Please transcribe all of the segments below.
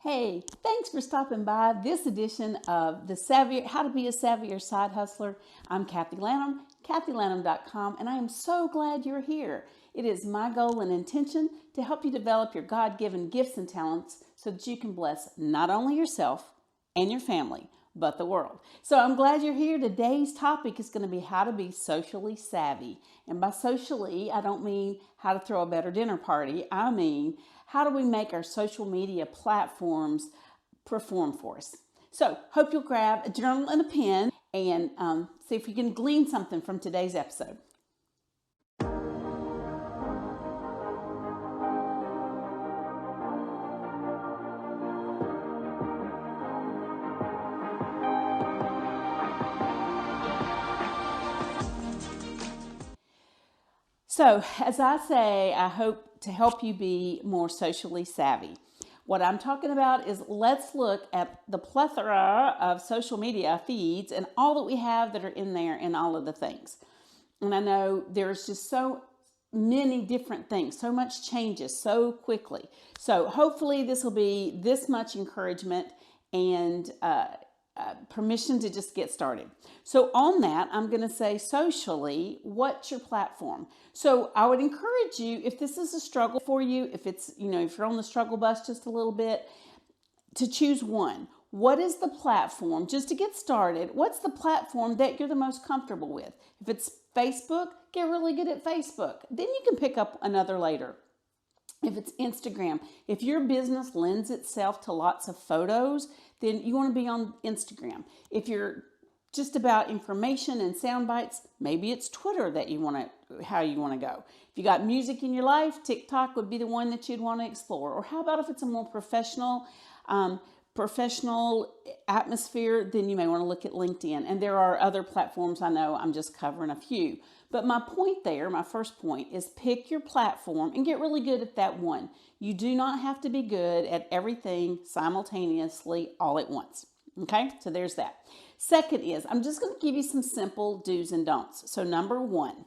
Hey, thanks for stopping by this edition of How to Be a Savvier Side Hustler. I'm Kathy Lanham, kathylanham.com, and I am so glad you're here. It is my goal and intention to help you develop your God-given gifts and talents so that you can bless not only yourself and your family, but the world. So I'm glad you're here. Today's topic is going to be how to be socially savvy. And by socially, I don't mean how to throw a better dinner party. I mean, how do we make our social media platforms perform for us? So hope you'll grab a journal and a pen and see if you can glean something from today's episode. So, as I say, I hope to help you be more socially savvy. What I'm talking about is let's look at the plethora of social media feeds and all that we have that are in there and all of the things. And I know there's just so many different things, so much changes so quickly. So hopefully this will be this much encouragement and permission to just get started. So on that, I'm going to say socially, what's your platform? So I would encourage you, if this is a struggle for you, if it's, if you're on the struggle bus just a little bit, to choose one. What is the platform, just to get started, what's the platform that you're the most comfortable with? If it's Facebook, get really good at Facebook. Then you can pick up another later. If it's Instagram, if your business lends itself to lots of photos, then you want to be on Instagram. If you're just about information and sound bites, maybe it's Twitter that how you want to go. If you got music in your life, TikTok would be the one that you'd want to explore. Or how about if it's a more professional atmosphere, then you may want to look at LinkedIn. And there are other platforms. I know I'm just covering a few. But my point there, my first point, is pick your platform and get really good at that one. You do not have to be good at everything simultaneously all at once. Okay, so there's that. Second is, I'm just going to give you some simple do's and don'ts. So number one,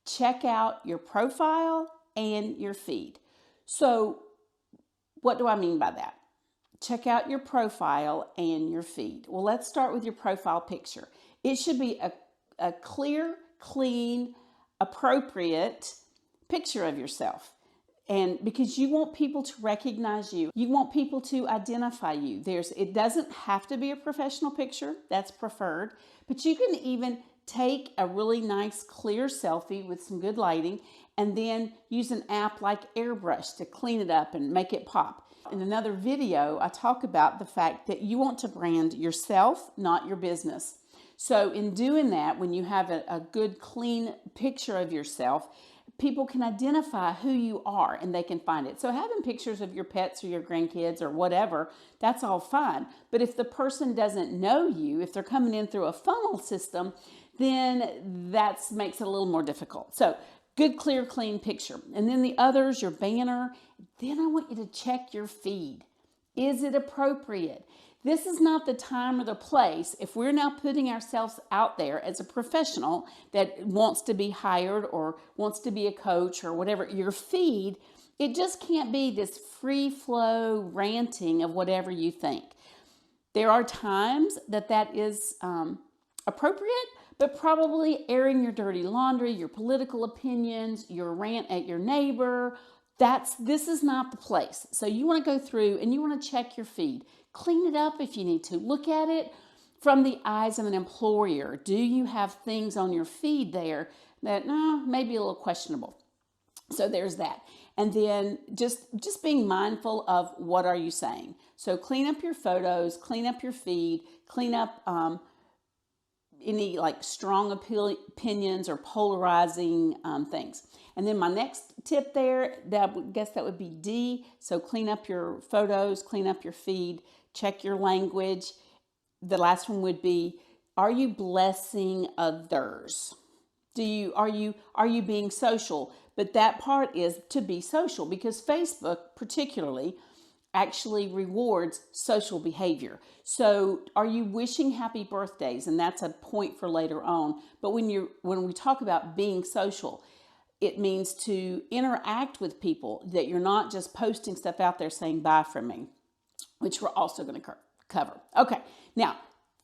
check out your profile and your feed. So what do I mean by that? Check out your profile and your feed. Well, let's start with your profile picture. It should be a clear, clean, appropriate picture of yourself. And because you want people to recognize you, you want people to identify you. It doesn't have to be a professional picture, that's preferred, but you can even take a really nice clear selfie with some good lighting and then use an app like Airbrush to clean it up and make it pop. In another video, I talk about the fact that you want to brand yourself, not your business. So in doing that, when you have a good, clean picture of yourself, people can identify who you are and they can find it. So having pictures of your pets or your grandkids or whatever, that's all fine. But if the person doesn't know you, if they're coming in through a funnel system, then that makes it a little more difficult. So good, clear, clean picture. And then the others, your banner. Then I want you to check your feed. Is it appropriate? This is not the time or the place. If we're now putting ourselves out there as a professional that wants to be hired or wants to be a coach or whatever, your feed, it just can't be this free flow ranting of whatever you think. There are times that is appropriate, but probably airing your dirty laundry, your political opinions, your rant at your neighbor, this is not the place. So you want to go through and you want to check your feed. Clean it up if you need to. Look at it from the eyes of an employer. Do you have things on your feed there that maybe a little questionable? So there's that. And then just being mindful of what are you saying. So clean up your photos, clean up your feed, clean up any like strong opinions or polarizing things. And then my next tip there, that would be D. So clean up your photos, clean up your feed, check your language. The last one would be, are you blessing others? Are you being social? But that part is to be social, because Facebook particularly actually rewards social behavior. So are you wishing happy birthdays? And that's a point for later on. But when we talk about being social, it means to interact with people, that you're not just posting stuff out there saying bye from me. which we're also going to cover. Okay, now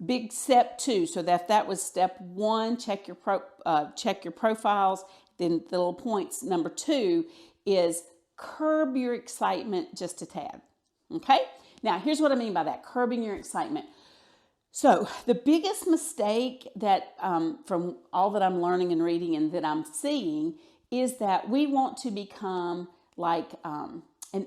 big step 2. So that was step 1. Check your profiles. Then the little points. Number 2 is curb your excitement just a tad. Okay. Now here's what I mean by that: curbing your excitement. So the biggest mistake that from all that I'm learning and reading and that I'm seeing is that we want to become like an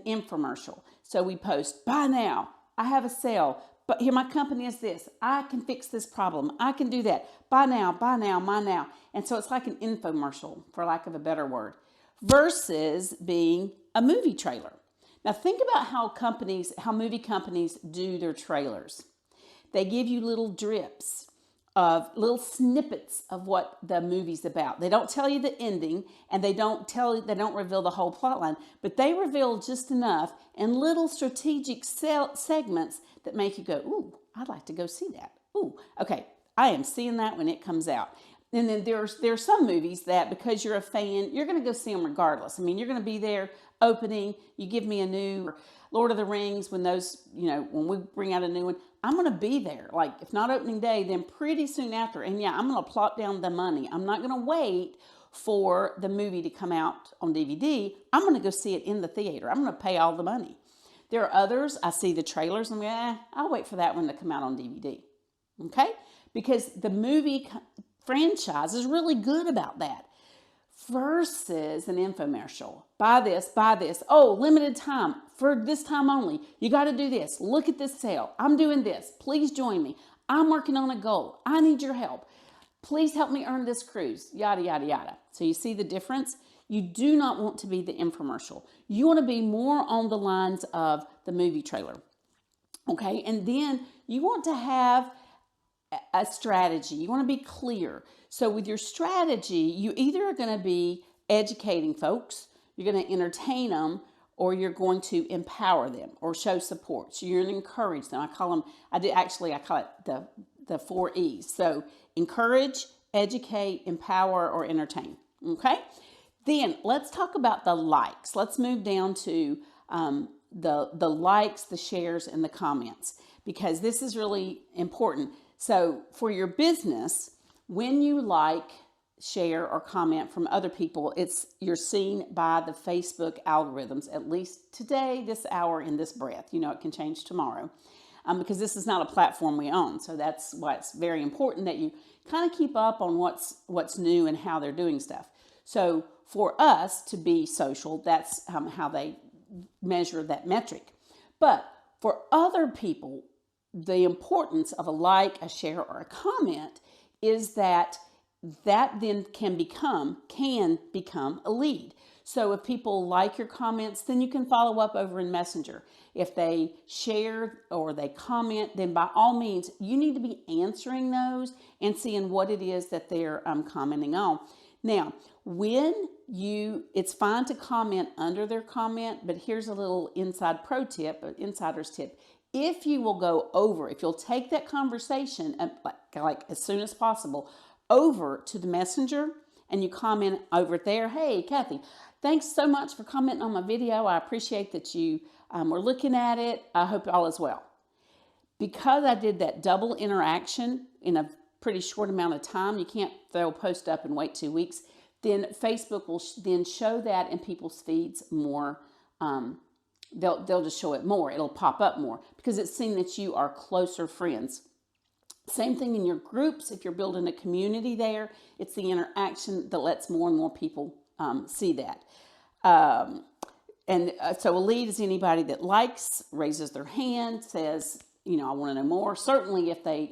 infomercial. So we post, buy now, I have a sale, but here my company is this, I can fix this problem, I can do that, buy now, buy now, buy now. And so it's like an infomercial, for lack of a better word, versus being a movie trailer. Now think about how movie companies do their trailers. They give you little drips of little snippets of what the movie's about. They don't tell you the ending, and they don't reveal the whole plot line, but they reveal just enough and little strategic segments that make you go, ooh, I'd like to go see that. Ooh, okay, I am seeing that when it comes out. And then there's some movies that because you're a fan, you're going to go see them regardless. I mean, you're going to be there opening. You give me a new Lord of the Rings, when when we bring out a new one, I'm going to be there. Like, if not opening day, then pretty soon after. And yeah, I'm going to plop down the money. I'm not going to wait for the movie to come out on DVD. I'm going to go see it in the theater. I'm going to pay all the money. There are others, I see the trailers and I'll wait for that one to come out on DVD. Okay? Because the movie franchise is really good about that. Versus an infomercial. Buy this, buy this. Oh, limited time, for this time only. You got to do this. Look at this sale. I'm doing this. Please join me. I'm working on a goal. I need your help. Please help me earn this cruise. Yada, yada, yada. So you see the difference? You do not want to be the infomercial. You want to be more on the lines of the movie trailer. Okay, and then you want to have a strategy. You want to be clear. So with your strategy, you either are going to be educating folks, you're going to entertain them, or you're going to empower them or show support. So you're going to encourage them. I call it the 4 E's. So encourage, educate, empower, or entertain. Okay? Then let's talk about the likes. Let's move down to the likes, the shares, and the comments, because this is really important. So for your business, when you like, share, or comment from other people, you're seen by the Facebook algorithms, at least today, this hour, in this breath. You know, it can change tomorrow because this is not a platform we own. So that's why it's very important that you kind of keep up on what's new and how they're doing stuff. So for us to be social, that's how they measure that metric. But for other people, the importance of a like, a share, or a comment is that then can become a lead. So if people like your comments, then you can follow up over in Messenger. If they share or they comment, then by all means, you need to be answering those and seeing what it is that they're commenting on. Now, it's fine to comment under their comment, but here's a little insider's tip. If you will go over, if you'll take that conversation like as soon as possible over to the Messenger and you comment over there, hey, Kathy, thanks so much for commenting on my video. I appreciate that you were looking at it. I hope all is well. Because I did that double interaction in a pretty short amount of time, you can't throw a post up and wait 2 weeks, then Facebook will then show that in people's feeds more. They'll just show it more. It'll pop up more because it's seen that you are closer friends. Same thing in your groups. If you're building a community there, it's the interaction that lets more and more people see that. So a lead is anybody that likes, raises their hand, says, I want to know more. Certainly if they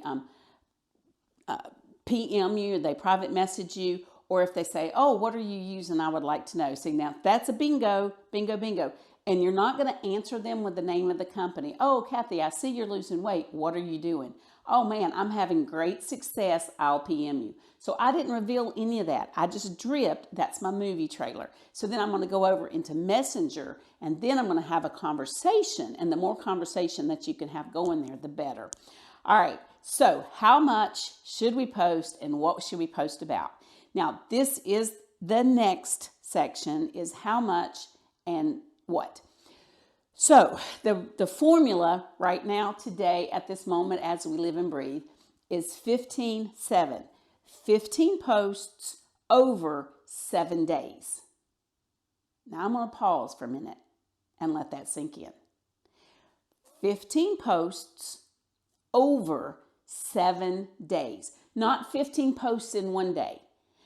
PM you, they private message you, or if they say, oh, what are you using? I would like to know. See, now that's a bingo, bingo, bingo. And you're not going to answer them with the name of the company. Oh, Kathy, I see you're losing weight. What are you doing? Oh, man, I'm having great success. I'll PM you. So I didn't reveal any of that. I just dripped. That's my movie trailer. So then I'm going to go over into Messenger, and then I'm going to have a conversation. And the more conversation that you can have going there, the better. All right. So how much should we post, and what should we post about? Now, this is the next section, is how much and what. So the formula right now, today, at this moment, as we live and breathe, is 15-7. 15 posts over 7 days. Now I'm going to pause for a minute and let that sink in. 15 posts over 7 days, not 15 posts in one day.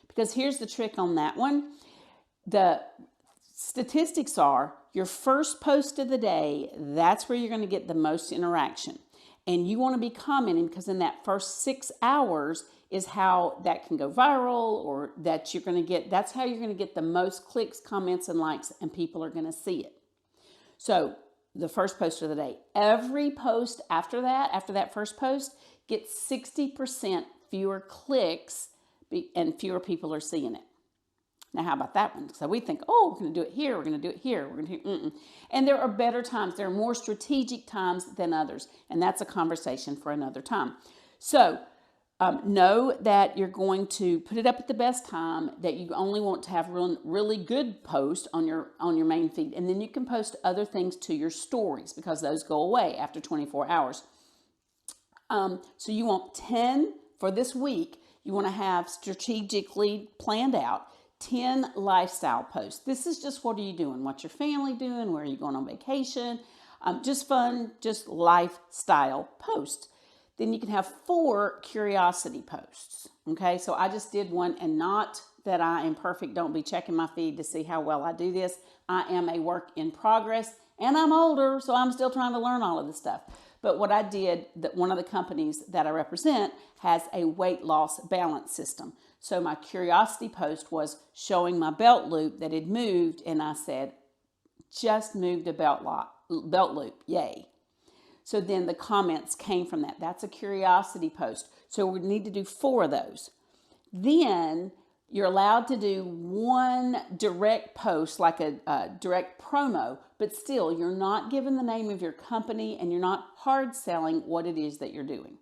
Because here's the trick on that one. The statistics are your first post of the day, that's where you're going to get the most interaction. And you want to be commenting, because in that first 6 hours is how that can go viral, or that you're going to get, that's how you're going to get the most clicks, comments, and likes, and people are going to see it. So the first post of the day, every post after that first post, gets 60% fewer clicks and fewer people are seeing it. Now, how about that one? So we think, oh, we're going to do it here, we're going to do it here, we're going to do it. And there are better times. There are more strategic times than others. And that's a conversation for another time. So know that you're going to put it up at the best time, that you only want to have really good posts on your main feed. And then you can post other things to your stories, because those go away after 24 hours. So you want 10 for this week. You want to have strategically planned out 10 lifestyle posts. This is just, what are you doing? What's your family doing? Where are you going on vacation? Just fun, just lifestyle posts. Then you can have 4 curiosity posts. Okay, so I just did one, and not that I am perfect. Don't be checking my feed to see how well I do this. I am a work in progress, and I'm older, so I'm still trying to learn all of this stuff. But what I did, that one of the companies that I represent has a weight loss balance system. So my curiosity post was showing my belt loop that had moved, and I said, just moved a belt loop, yay. So then the comments came from that. That's a curiosity post. So we need to do 4 of those. Then you're allowed to do 1 direct post, like a direct promo, but still you're not giving the name of your company, and you're not hard selling what it is that you're doing.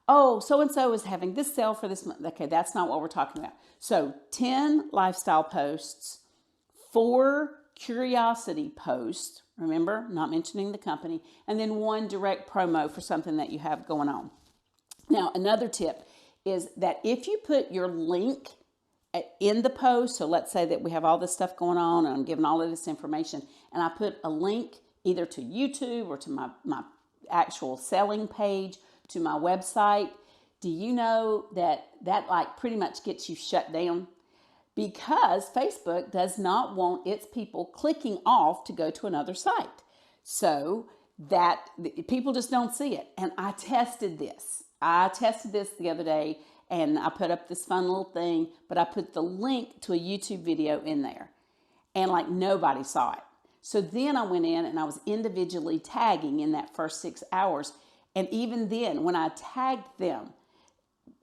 Oh, so-and-so is having this sale for this month. Okay, that's not what we're talking about. So 10 lifestyle posts, 4 curiosity posts, remember, not mentioning the company, and then 1 direct promo for something that you have going on. Now, another tip is that if you put your link in the post, so let's say that we have all this stuff going on, and I'm giving all of this information, and I put a link either to YouTube or to my actual selling page, to my website, do you know that like pretty much gets you shut down? Because Facebook does not want its people clicking off to go to another site. So that people just don't see it. And I tested this. The other day, and I put up this fun little thing, but I put the link to a YouTube video in there, and like nobody saw it. So then I went in and I was individually tagging in that first 6 hours. And even then, when I tagged them,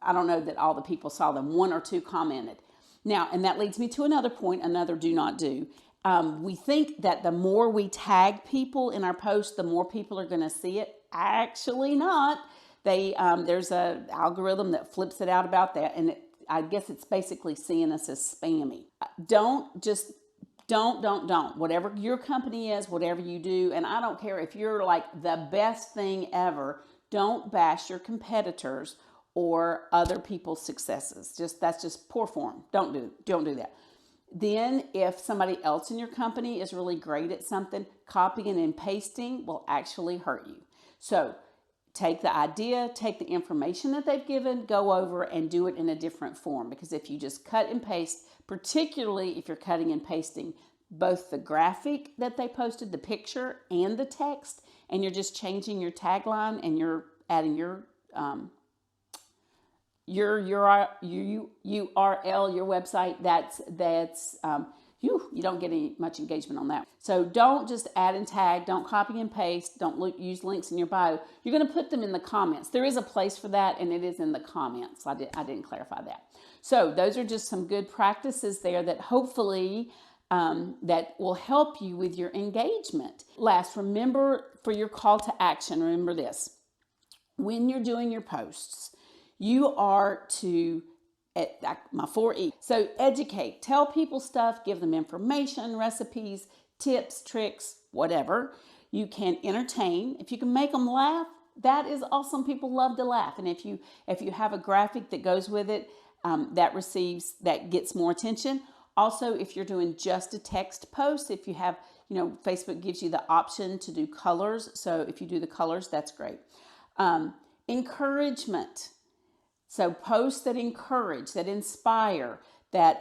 I don't know that all the people saw them. 1 or 2 commented. Now, and that leads me to another point, another do not do. We think that the more we tag people in our post, the more people are going to see it. Actually not. There's an algorithm that flips it out about that. And I guess it's basically seeing us as spammy. Don't. Whatever your company is, whatever you do, and I don't care if you're like the best thing ever, don't bash your competitors or other people's successes. That's just poor form. Don't do that. Then if somebody else in your company is really great at something, copying and pasting will actually hurt you. So take the idea, take the information that they've given, go over and do it in a different form. Because if you just cut and paste, particularly if you're cutting and pasting both the graphic that they posted, the picture, and the text, and you're just changing your tagline and you're adding your URL, your website, you don't get much engagement on that. So don't just add and tag, don't copy and paste, don't use links in your bio. You're going to put them in the comments. There is a place for that, and it is in the comments. I didn't clarify that. So those are just some good practices there that hopefully that will help you with your engagement. Last, remember for your call to action, remember this. When you're doing your posts, you are to, my 4E. So educate, tell people stuff, give them information, recipes, tips, tricks, whatever. You can entertain. If you can make them laugh, that is awesome. People love to laugh. And if you have a graphic that goes with it, that gets more attention. Also, if you're doing just a text post, if you have, Facebook gives you the option to do colors. So if you do the colors, that's great. Encouragement. So posts that encourage, that inspire, that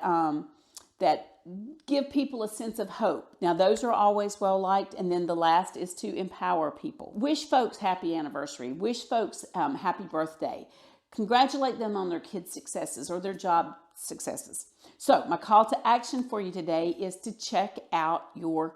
give people a sense of hope. Now, those are always well liked. And then the last is to empower people. Wish folks happy anniversary. Wish folks happy birthday. Congratulate them on their kids' successes or their job successes. So my call to action for you today is to check out your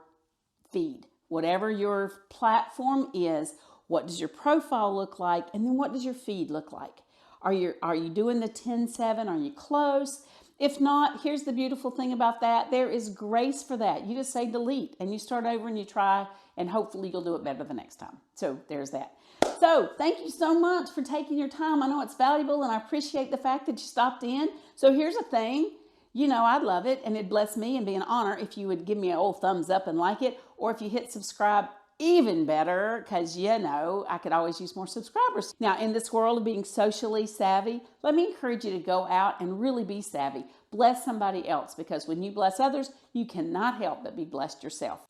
feed. Whatever your platform is, what does your profile look like? And then what does your feed look like? Are you doing the 10-7? Are you close? If not, here's the beautiful thing about that. There is grace for that. You just say delete and you start over and you try, and hopefully you'll do it better the next time. So there's that. So thank you so much for taking your time. I know it's valuable and I appreciate the fact that you stopped in. So here's the thing. I'd love it and it'd bless me and be an honor if you would give me an old thumbs up and like it, or if you hit subscribe, even better, because I could always use more subscribers. Now, in this world of being socially savvy, let me encourage you to go out and really be savvy. Bless somebody else, because when you bless others, you cannot help but be blessed yourself.